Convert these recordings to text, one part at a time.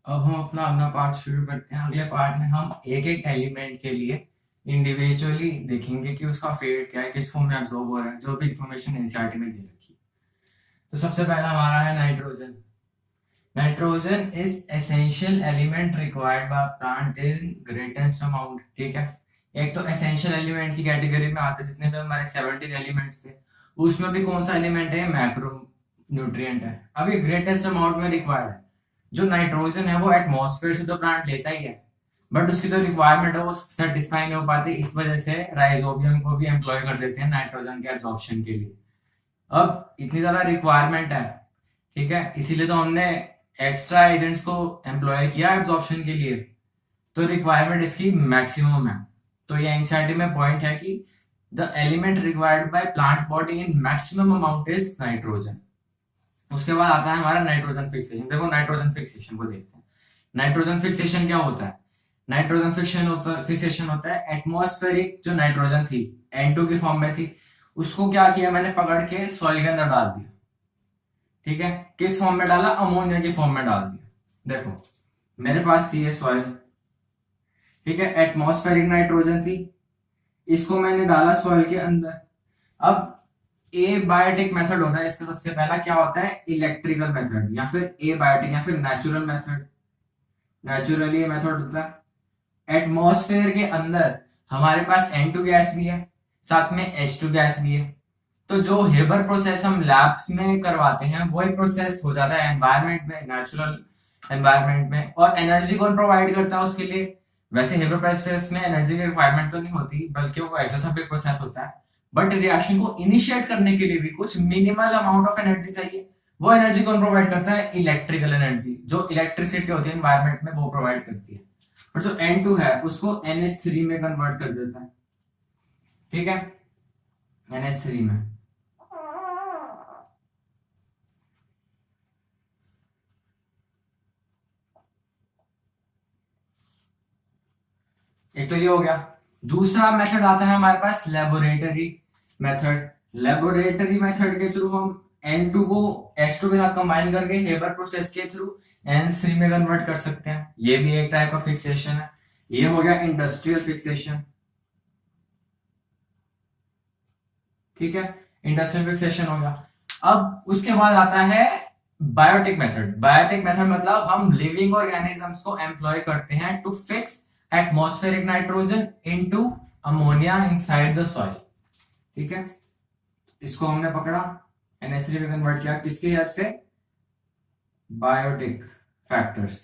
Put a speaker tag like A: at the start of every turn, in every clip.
A: अब हम अपना अगला पार्ट शुरू करते हैं। अगले पार्ट में हम एक एक एलिमेंट के लिए इंडिविजुअली देखेंगे कि उसका फेट क्या है, किस फॉर्म में एब्जॉर्ब हो रहा है, जो भी इंफॉर्मेशन एनसीईआरटी में दे रखी है। तो सबसे पहला हमारा है nitrogen. Nitrogen is essential element required by plant in greatest amount. ठीक है, एक तो एसेंशियल एलिमेंट की कैटेगरी में आते हैं जितने भी हमारे 17 एलिमेंट्स है, उसमें भी कौन सा एलिमेंट है, मैक्रो न्यूट्रिएंट है। अब ये ग्रेटेस्ट अमाउंट में रिक्वायर्ड है। जो नाइट्रोजन है वो एटमॉस्फेयर से तो प्लांट लेता ही है, बट उसकी जो रिक्वायरमेंट है वो सेटिस्फाई नहीं हो पाती। इस वजह से राइजोबियम को भी एम्प्लॉय कर देते हैं नाइट्रोजन के एब्जॉर्प्शन के लिए। अब इतनी ज्यादा रिक्वायरमेंट है, ठीक है, इसीलिए तो हमने एक्स्ट्रा एजेंट्स को एम्प्लॉय किया एब्जॉर्प्शन के लिए। तो रिक्वायरमेंट इसकी मैक्सिमम है। तो ये एनसीईआरटी में पॉइंट है कि the element required by plant body in maximum amount is nitrogen. उसके बाद आता है हमारा नाइट्रोजन फिक्सेशन। देखो नाइट्रोजन फिक्सेशन को देखते हैं। नाइट्रोजन फिक्सेशन क्या होता है? नाइट्रोजन फिक्सेशन होता है एटमॉस्फेरिक जो नाइट्रोजन थी N2 की फॉर्म में थी, उसको क्या किया मैंने, पकड़ के सॉइल के अंदर डाल दिया। ठीक है, किस फॉर्म में डाला, अमोनिया की फॉर्म में डाल दिया। देखो मेरे पास थी ये सॉइल, ठीक है, एटमॉस्फेरिक नाइट्रोजन थी, इसको मैंने डाला सॉइल के अंदर। अब ए बायोटिक मेथड होता है इसका। सबसे पहला क्या होता है, इलेक्ट्रिकल मेथड, या फिर ए बायोटिक, या फिर नेचुरल मेथड। नेचुरली मेथड होता है एटमॉस्फेयर के अंदर हमारे पास N2 गैस भी है, साथ में H2 गैस भी है। तो जो हेबर प्रोसेस हम लैब्स में करवाते हैं वही प्रोसेस हो जाता है एनवायरनमेंट में, नेचुरल एनवायरनमेंट में। और एनर्जी कौन प्रोवाइड करता है उसके लिए? वैसे हेबर प्रोसेस में एनर्जी की रिक्वायरमेंट तो नहीं होती, बल्कि वो एक्सोथर्मिक प्रोसेस होता है। बट रिएक्शन को इनिशिएट करने के लिए भी कुछ मिनिमल अमाउंट ऑफ एनर्जी चाहिए। वो एनर्जी कौन प्रोवाइड करता है? इलेक्ट्रिकल एनर्जी, जो इलेक्ट्रिसिटी होती है एनवायरनमेंट में वो प्रोवाइड करती है। और जो N2 है उसको NH3 में कन्वर्ट कर देता है। ठीक है, NH3 में। एक तो ये हो गया। दूसरा मेथड आता है हमारे पास लेबोरेटरी मेथड। लेबोरेटरी मेथड के थ्रू हम N2 को H2 के साथ कंबाइन करके हेबर प्रोसेस के थ्रू NH3 में कन्वर्ट कर सकते हैं। ये भी एक टाइप ऑफ फिक्सेशन है। ये हो गया इंडस्ट्रियल फिक्सेशन। ठीक है, इंडस्ट्रियल फिक्सेशन हो गया। अब उसके बाद आता है बायोटिक मेथड। बायोटिक मेथड मतलब हम लिविंग ऑर्गेनिजम्स को एम्प्लॉय करते हैं to fix atmospheric nitrogen into ammonia inside the soil. ठीक है, इसको हमने पकड़ा, NH3 में कन्वर्ट किया, किसकी हेल्प से? बायोटिक फैक्टर्स,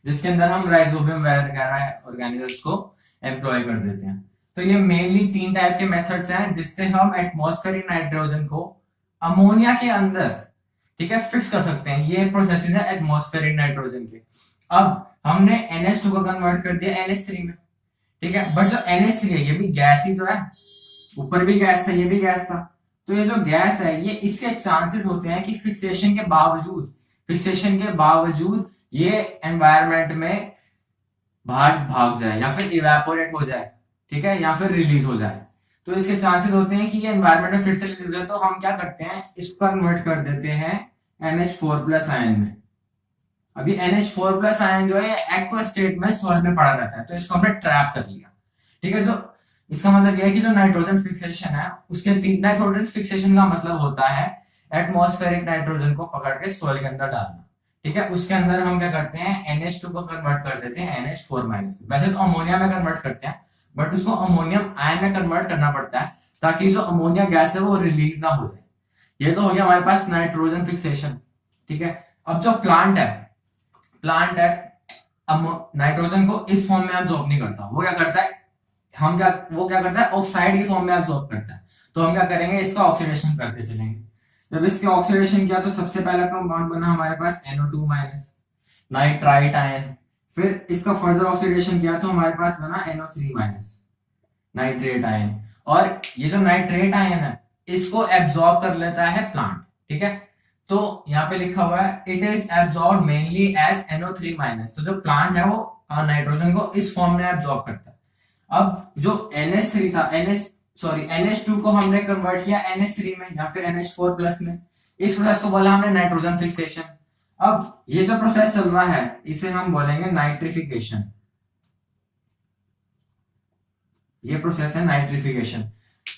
A: जिसके अंदर हम राइजोबियम वगैरह ऑर्गेनिजम्स को एम्प्लॉय कर देते हैं। तो ये मेनली 3 टाइप के मेथड्स हैं जिससे हम एटमॉस्फेरिक नाइट्रोजन को अमोनिया के अंदर, ठीक है, फिक्स कर सकते हैं। ये प्रोसेसिंग है एटमॉस्फेरिक नाइट्रोजन के। अब हमने NH2 को कन्वर्ट कर दिया NH3 में, ठीक है, बट जो NH3 है ये भी गैस ही तो है, ऊपर भी गैस था, ये भी गैस था। तो ये जो गैस है ये, इसके चांसेस होते हैं कि फिक्सेशन के बावजूद ये एनवायरनमेंट में बाहर भाग जाए, या फिर इवेपोरेट हो जाए, ठीक है, या फिर रिलीज हो जाए। तो इसके चांसेस होते हैं कि ये एनवायरनमेंट में फिर से रिलीज हो जाए। तो हम क्या करते हैं, इसको कन्वर्ट कर देते हैं NH4+ आयन में। अभी NH4+ आयन जो है एक्वा स्टेट में सॉइल में पड़ा रहता है, तो इसको हमने ट्रैप कर लिया। ठीक है, जो इसका मतलब यह है कि जो नाइट्रोजन फिक्सेशन है उसके नाइट्रोजन फिक्सेशन का मतलब होता है एटमॉस्फेरिक नाइट्रोजन को पकड़ के सॉइल के अंदर डालना। ठीक है, उसके अंदर हम क्या करते हैं, NH2 को कन्वर्ट कर देते हैं NH4-। वैसे तो अमोनिया में कन्वर्ट करते हैं, बट उसको अमोनियम आयन में कन्वर्ट करना पड़ता है ताकि जो अमोनिया गैस है वो रिलीज ना हो जाए। ये तो हो गया हमारे पास नाइट्रोजन फिक्सेशन। ठीक है, अब जो प्लांट है नाइट्रोजन को इस फॉर्म में एब्जॉर्ब नहीं करता। वो क्या करता है, वो क्या करता है, ऑक्साइड की फॉर्म में एब्जॉर्ब करता है। तो हम क्या करेंगे, इसका ऑक्सीडेशन करते चलेंगे। जब इसके ऑक्सीडेशन किया तो सबसे पहला कंपाउंड बना हमारे पास NO2- नाइट्राइट आयन। फिर इसका फर्दर ऑक्सीडेशन किया तो हमारे पास बना NO3- नाइट्रेट आयन। और ये जो नाइट्रेट आयन है इसको एब्जॉर्ब कर लेता है प्लांट। ठीक है, तो यहाँ पे लिखा हुआ है it is absorb mainly as NO3-। तो जो प्लांट है वो नाइट्रोजन को इस फॉर्म में एब्जॉर्ब करता है। अब जो NH3 था, NH2 को हमने कन्वर्ट किया NH3 में या फिर NH4+ में। इस प्रोसेस को बोला हमने नाइट्रोजन फिक्सेशन। अब ये जो प्रोसेस चल रहा है इसे हम बोलेंगे नाइट्रिफिकेशन। ये प्रोसेस है nitrification,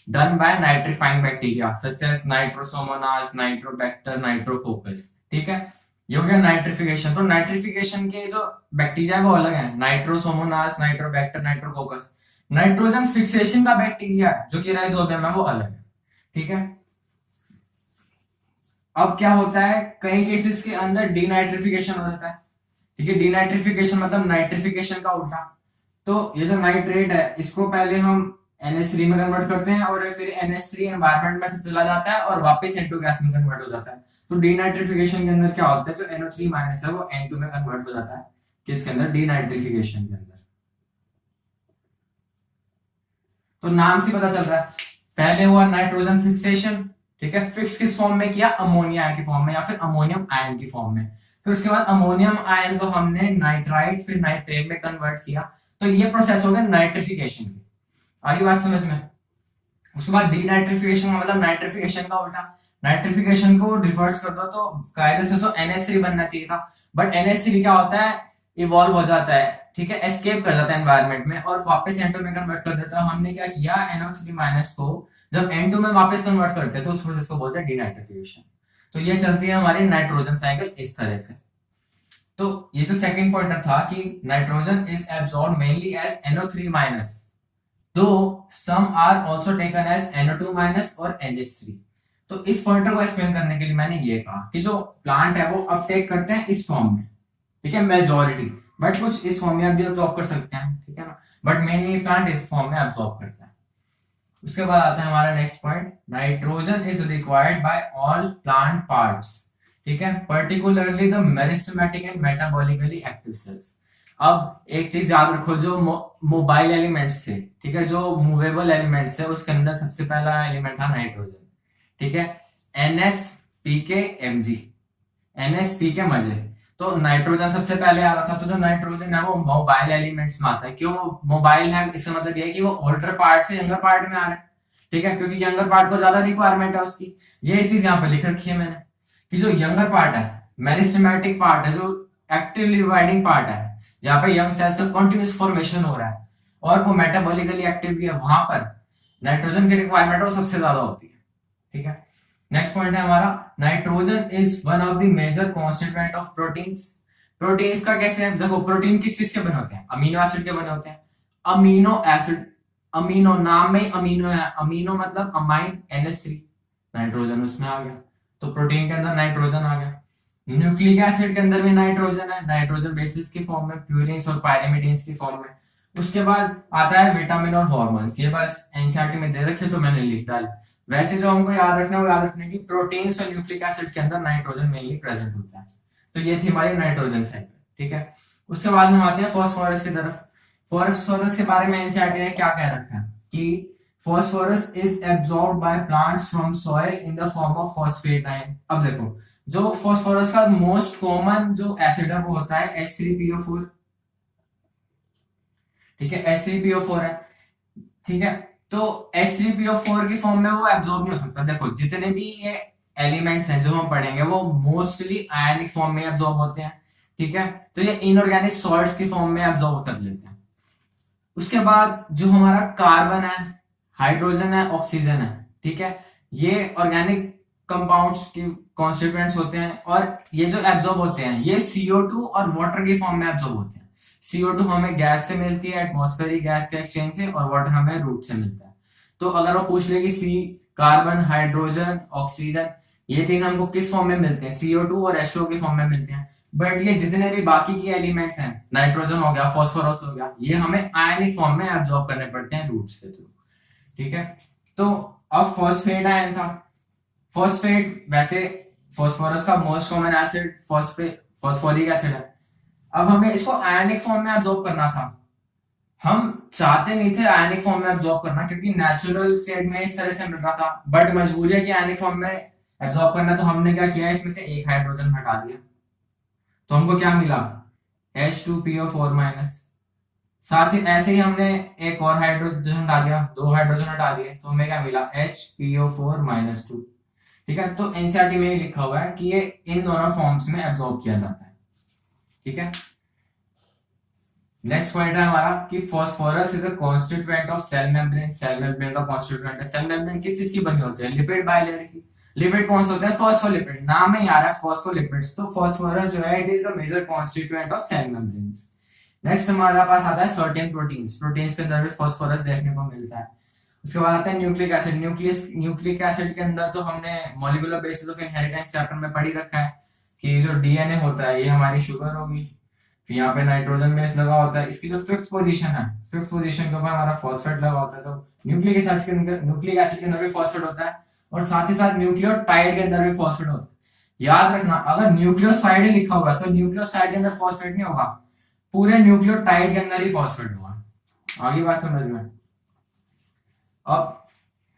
A: done by nitrifying bacteria such as Nitrosomonas, Nitrobacter, Nitrococcus. ठीक है, ये हो गया नाइट्रिफिकेशन। तो नाइट्रिफिकेशन के जो बैक्टीरिया वो अलग है, Nitrosomonas, Nitrobacter, Nitrococcus. Nitrogen fixation का बैक्टीरिया जो कि राइजोबियम है वो अलग है। ठीक है, अब क्या होता है, कई केसेस के अंदर डीनाइट्रिफिकेशन हो जाता है। ठीक है, डीनाइट्रिफिकेशन मतलब नाइट्रिफिकेशन का उल्टा। तो ये जो नाइट्रेट है इसको पहले हम NH3 में कन्वर्ट करते हैं और फिर NH3 एनवायरमेंट में चला जाता है और वापस N2 गैस में कन्वर्ट हो जाता है। तो डीनाइट्रिफिकेशन के अंदर क्या होता है, जो NO3 माइनस है वो N2 में कन्वर्ट हो जाता है। किसके अंदर, डीनाइट्रिफिकेशन के अंदर। तो नाम से पता चल रहा है, पहले हुआ नाइट्रोजन फिक्सेशन। ठीक है, फिक्स किस फॉर्म में किया, अमोनिया की फॉर्म में या फिर अमोनियम आयन की फॉर्म में। फिर उसके बाद अमोनियम आयन को हमने नाइट्राइट फिर नाइट्रेट में कन्वर्ट किया। तो ये प्रोसेस हो गया नाइट्रिफिकेशन की। आगे बात समझ में। उसके बाद डीनाइट्रिफिकेशन का मतलब नाइट्रिफिकेशन का उल्टा। नाइट्रिफिकेशन को रिवर्स कर दो तो कायदे से तो NH3 बनना चाहिए था, बट NH3 क्या होता है, इवॉल्व हो जाता है। ठीक है, एस्केप कर जाता है एनवायरमेंट में और वापस N2 में कन्वर्ट कर देता है। हमने क्या किया, NO3 माइनस को जब N2 में वापस कन्वर्ट करते हैं तो उस प्रोसेस को बोलते हैं डीनाइट्रिफिकेशन। तो ये चलती है हमारी नाइट्रोजन साइकिल इस तरह से। तो ये जो सेकंड पॉइंटर था कि nitrogen is absorbed mainly as NO3 minus, though some are also taken as NO2 minus और NH3। तो इस पॉइंटर को एक्सप्लेन करने के लिए मैंने ये कहा कि जो प्लांट है वो अपटेक करते हैं इस फॉर्म में। ठीक है, मेजॉरिटी, बट कुछ इस फॉर्म में आप भी अब्सॉर्ब कर सकते हैं। ठीक है ना, बट मेनली प्लांट इस फॉर्म में अब्सॉर्ब करता है। उसके बाद आता है हमारा next point, nitrogen is required by all plant parts. ठीक है, particularly the meristematic and metabolically active cells. अब एक चीज याद रखो, जो मोबाइल एलिमेंट्स थे, ठीक है, जो मूवेबल एलिमेंट्स है उसके अंदर सबसे पहला एलिमेंट था नाइट्रोजन। ठीक है, NSPKMg, NSPK मजे। तो नाइट्रोजन सबसे पहले आ रहा था। तो जो नाइट्रोजन है वो मोबाइल एलिमेंट्स में आता है। क्यों मोबाइल है, इसका मतलब ये है कि वो ओल्डर पार्ट से यंगर पार्ट में आ रहा है। ठीक है, क्योंकि यंगर पार्ट को ज्यादा रिक्वायरमेंट है उसकी। ये चीज यहाँ पे लिख रखी है मैंने कि जो यंगर पार्ट है, मेरिस्टेमेटिक पार्ट है, जो एक्टिवली डिवाइडिंग पार्ट है, जहां पे यंग सेल्स का कंटिन्यूस फॉर्मेशन हो रहा है और वो मेटाबॉलिकली एक्टिव भी है, वहां पर नाइट्रोजन की रिक्वायरमेंट वो सबसे ज्यादा होती है। ठीक है, नेक्स्ट पॉइंट है हमारा, nitrogen is one of the major constituent of proteins. Proteins का कैसे है, देखो प्रोटीन किस चीज के बने होते हैं, अमीनो एसिड के बने होते हैं। अमीनो एसिड, अमीनो नाम में अमीनो है, अमीनो मतलब अमाइन, NH3, नाइट्रोजन उसमें आ गया। तो प्रोटीन के अंदर नाइट्रोजन आ गया। न्यूक्लिक एसिड के अंदर भी नाइट्रोजन है, नाइट्रोजन बेसिस की फॉर्म में, प्यूरिन्स और पायरिमिडीन्स की फॉर्म में। उसके बाद आता है विटामिन और हॉर्मोन्स। ये बस एनसीईआरटी में दे रखे तो मैंने लिख डाला। वैसे जो हमको याद रखना है वो याद रखने की प्रोटीन्स और न्यूक्लिक एसिड के अंदर नाइट्रोजन मेनली प्रेजेंट होता है। तो ये थी हमारी नाइट्रोजन साइकिल। ठीक है, उसके बाद हम आते हैं फॉस्फोरस की तरफ। फॉस्फोरस के बारे में एनसीईआरटी ने क्या कह रखा है कि phosphorus is absorbed by plants from soil in the form of phosphate ion. अब देखो, जो फॉस्फोरस का मोस्ट कॉमन जो एसिड है वो होता है H3PO4। ठीक है, H3PO4 है। ठीक है, तो H3PO4 की फॉर्म में वो एब्जॉर्ब नहीं हो सकता। देखो जितने भी ये एलिमेंट्स हैं जो हम पढ़ेंगे वो मोस्टली आयनिक फॉर्म में एब्जॉर्ब होते हैं। ठीक है, तो ये इनऑर्गेनिक सॉल्ट्स की फॉर्म में एब्जॉर्ब कर लेते हैं। उसके बाद जो हमारा कार्बन है, हाइड्रोजन है, ऑक्सीजन है, ठीक है, ये ऑर्गेनिक कंपाउंड्स की कॉन्स्टिट्यूएंट्स होते हैं और ये जो एब्जॉर्ब होते हैं ये CO2 और वाटर की फॉर्म में एब्जॉर्ब होते हैं। CO2 हमें गैस से मिलती है, एटमॉस्फेरिक गैस के एक्सचेंज से, और वाटर हमें रूट से मिलता है। तो अगर वो पूछ ले कि सी कार्बन, हाइड्रोजन, ऑक्सीजन, ये तीन हमको किस फॉर्म में मिलते हैं, CO2 और H2O की फॉर्म में मिलते हैं। बट ये जितने भी बाकी के एलिमेंट्स हैं, नाइट्रोजन हो गया, फॉस्फोरस हो गया, ये हमें आयनिक फॉर्म में एब्जॉर्ब करने पड़ते हैं रूट्स के थ्रू। ठीक है, तो अब फॉस्फेट आयन था। फॉस्फेट वैसे फॉस्फोरस का most common acid phosphoric acid है। अब हमें इसको आयनिक फॉर्म में एब्जॉर्ब करना था। हम चाहते नहीं थे आयनिक फॉर्म में एब्जॉर्ब करना क्योंकि नेचुरल स्टेट में इस तरह से मिल रहा था, बट मजबूरी है कि आयनिक फॉर्म में एब्जॉर्ब करना। तो हमने क्या किया, इसमें से एक हाइड्रोजन हटा दिया। तो हमको क्या मिला, H2PO4 माइनस। साथ ही ऐसे ही हमने एक और हाइड्रोजन हटा दिया, दो हाइड्रोजन हटा दिए, तो हमें क्या मिला, HPO4 माइनस 2। ठीक है, तो एनसीईआरटी में लिखा हुआ है कि ये इन दोनों फॉर्म्स में एब्जॉर्ब किया जाता है। ठीक है, नेक्स्ट पॉइंट है हमारा कि phosphorus is a constituent of cell membrane. Cell membrane का कॉन्स्टिट्यूएंट है। सेल मेम्ब्रेन किस चीज की बनी होती है? लिपिड बाइलेयर की। लिपिड कौन सा होता है? फॉस्फोलिपिड। नाम में ही आ रहा है फॉस्फोलिपिड्स, तो फास्फोरस जो है it is a major constituent of cell membranes. Next हमारा पास आता है सर्टेन प्रोटीन्स। प्रोटीन्स के अंदर भी फास्फोरस देखने को मिलता है। उसके बाद आता है न्यूक्लिक एसिड। न्यूक्लिक एसिड के अंदर तो हमने molecular basis of inheritance chapter में पढ़ ही रखा है कि जो डीएनए होता है ये हमारी शुगर होगी, फिर यहाँ पे नाइट्रोजन बेस लगा होता है, इसकी जो फिफ्थ पोजीशन है, फिफ्थ पोजीशन के ऊपर हमारा फॉस्फेट लगा होता है। तो न्यूक्लिक एसिड के अंदर भी फॉस्फेट होता है और साथ ही साथ न्यूक्लियोटाइड के अंदर भी फॉस्फेट होता है। याद रखना, अगर न्यूक्लियोसाइड लिखा हुआ है तो न्यूक्लियोसाइड के अंदर फॉस्फेट नहीं होगा, पूरे न्यूक्लियोटाइड के अंदर ही फॉस्फेट होगा। आगे बात समझ में? अब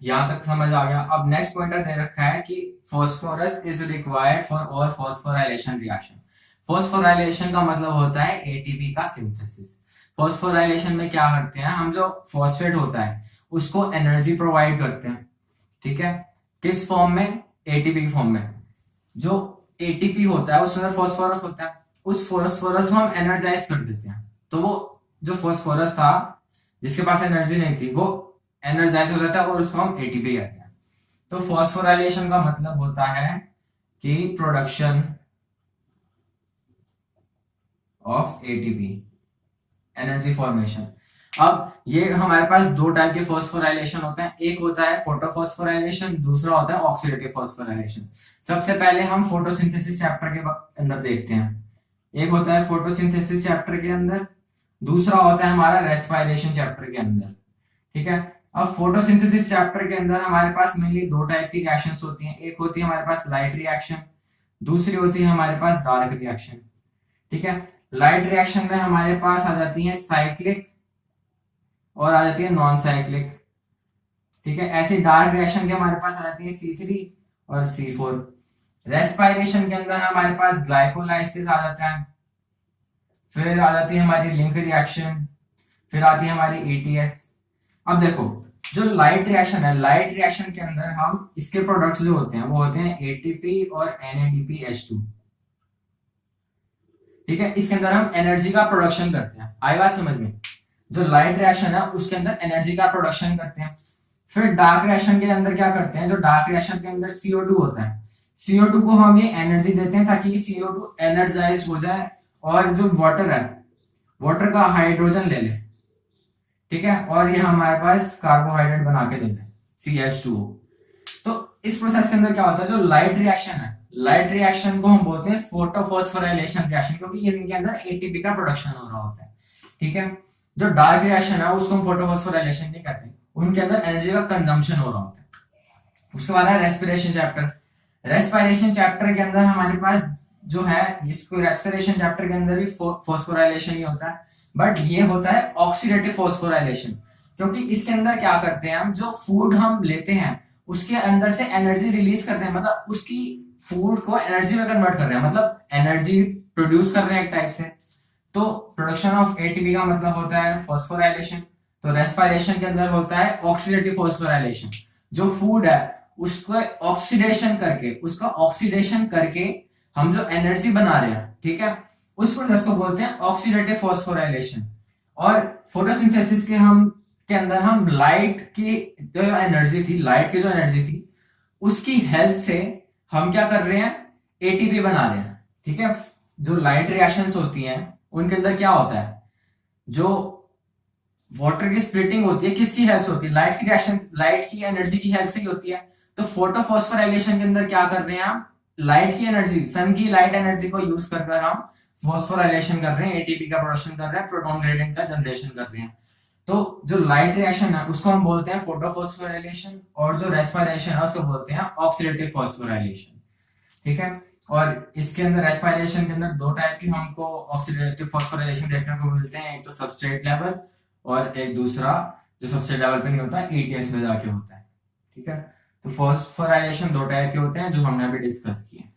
A: यहां तक समझ आ गया। अब नेक्स्ट पॉइंटर दे रखा है कि phosphorus is required for all phosphorylation reaction. Phosphorylation का मतलब होता है एटीपी का सिंथेसिस। फॉस्फोराइलेशन में क्या करते हैं हम, जो फॉस्फेट होता है उसको एनर्जी प्रोवाइड करते हैं। ठीक है, किस फॉर्म में? एटीपी की फॉर्म में। जो एटीपी होता है उसके अंदर फॉस्फोरस होता है, उस फॉस्फोरस को हम एनर्जाइज कर देते हैं। तो वो जो फॉस्फोरस था जिसके पास एनर्जी नहीं थी वो एनर्जाइज हो जाता है और उसको हम एटीपी कहते हैं। तो फॉस्फोराइलेशन का मतलब होता है कि production of ATP, energy formation. अब ये हमारे पास दो टाइप के फॉस्फोराइलेशन होते हैं, एक होता है फोटोफॉस्फोराइलेशन, दूसरा होता है ऑक्सीडेटिव फॉस्फोराइलेशन। सबसे पहले हम फोटोसिंथेसिस चैप्टर के अंदर देखते हैं। एक होता है फोटोसिंथेसिस चैप्टर के अंदर, दूसरा होता है हमारा रेस्पिरेशन चैप्टर के अंदर। ठीक है, अब फोटोसिंथेसिस चैप्टर के अंदर हमारे पास मेनली दो टाइप की रिएक्शंस होती हैं। एक होती है हमारे पास लाइट रिएक्शन, दूसरी होती है हमारे पास डार्क रिएक्शन। ठीक है, लाइट रिएक्शन में हमारे पास आ जाती है साइक्लिक और आ जाती है नॉन साइक्लिक। ठीक है, ऐसे डार्क रिएक्शन के हमारे पास आ जाती है C3 और C4। रेस्पिरेशन के अंदर हमारे पास ग्लाइकोलाइसिस आ जाता है, फिर आ जाती है हमारी लिंक रिएक्शन, फिर आती है हमारी ETS। अब देखो, जो लाइट रिएक्शन है, लाइट रिएक्शन के अंदर हम इसके प्रोडक्ट्स जो होते हैं वो होते हैं ATP और NADPH2। ठीक है, इसके अंदर हम एनर्जी का प्रोडक्शन करते हैं। आई बात समझ में? जो लाइट रिएक्शन है उसके अंदर एनर्जी का प्रोडक्शन करते हैं। फिर डार्क रिएक्शन के अंदर क्या करते हैं, जो डार्क रिएक्शन के अंदर CO2 होता है, CO2 को हम ये एनर्जी देते हैं ताकि CO2 एनर्जाइज हो जाए और जो वाटर है, वाटर का हाइड्रोजन ले ले। ठीक है, और ये हमारे पास कार्बोहाइड्रेट बना के देते हैं CH2O। तो इस प्रोसेस के अंदर क्या होता है, जो लाइट रिएक्शन है, लाइट रिएक्शन को हम बोलते हैं फोटोफॉस्फोराइलेशन रिएक्शन, क्योंकि इनके अंदर एटीपी का प्रोडक्शन हो रहा होता है। ठीक है, जो डार्क रिएक्शन है उसको हम फोटोफॉस्फोराइलेशन नहीं कहते, उनके अंदर एनर्जी का कंजम्पशन हो रहा होता है। उसके बाद है रेस्पिरेशन चैप्टर। रेस्पिरेशन चैप्टर के अंदर हमारे पास जो है, इसको रेस्पिरेशन चैप्टर के अंदर भी फॉस्फोराइलेशन ही होता है, बट ये होता है ऑक्सीडेटिव फॉस्फोराइलेशन, क्योंकि इसके अंदर क्या करते हैं हम, जो फूड हम लेते हैं उसके अंदर से एनर्जी रिलीज करते हैं, मतलब उसकी फूड को एनर्जी में कन्वर्ट कर रहे हैं, मतलब एनर्जी प्रोड्यूस कर रहे हैं एक टाइप से। तो प्रोडक्शन ऑफ एटीपी का मतलब होता है फॉस्फोराइलेशन। तो रेस्पिरेशन के अंदर होता है ऑक्सीडेटिव फॉस्फोराइलेशन, जो फूड है उसको ऑक्सीडेशन करके, उसका ऑक्सीडेशन करके हम जो एनर्जी बना रहे हैं, ठीक है, उस प्रोसेस को बोलते हैं ऑक्सीडेटिव फॉस्फोराइलेशन। और फोटोसिंथेसिस के अंदर हम लाइट की जो एनर्जी थी, लाइट की जो एनर्जी थी उसकी हेल्प से हम क्या कर रहे हैं, एटीपी बना रहे हैं। ठीक है, जो लाइट रिएक्शंस होती हैं उनके अंदर क्या होता है, जो वाटर की स्प्लिटिंग होती है किसकी हेल्प से होती है, लाइट की रिएक्शन, लाइट की एनर्जी की हेल्प से ही होती है। तो फोटोफॉस्फोराइलेशन के अंदर क्या कर रहे हैं हम, लाइट की एनर्जी, सन की लाइट एनर्जी को यूज कर हम फॉस्फोराइलेशन कर रहे हैं, एटीपी का प्रोडक्शन कर रहे हैं, प्रोटॉन ग्रेडियंट का जनरेशन कर रहे हैं। तो जो लाइट रिएक्शन है उसको हम बोलते हैं फोटोफॉस्फोराइलेशन, और जो रेस्पिरेशन है उसको बोलते हैं ऑक्सीडेटिव फॉस्फोराइलेशन। ठीक है, और इसके अंदर रेस्पिरेशन के अंदर दो टाइप की हमको ऑक्सीडेटिव फॉस्फोराइलेशन देखने को मिलते हैं, एक तो सबस्ट्रेट लेवल और एक दूसरा जो सबस्ट्रेट लेवल पे नहीं होता, ETS में जाके होता है। ठीक है, तो फॉस्फोराइलेशन दो टाइप के होते हैं जो हमने अभी डिस्कस किए।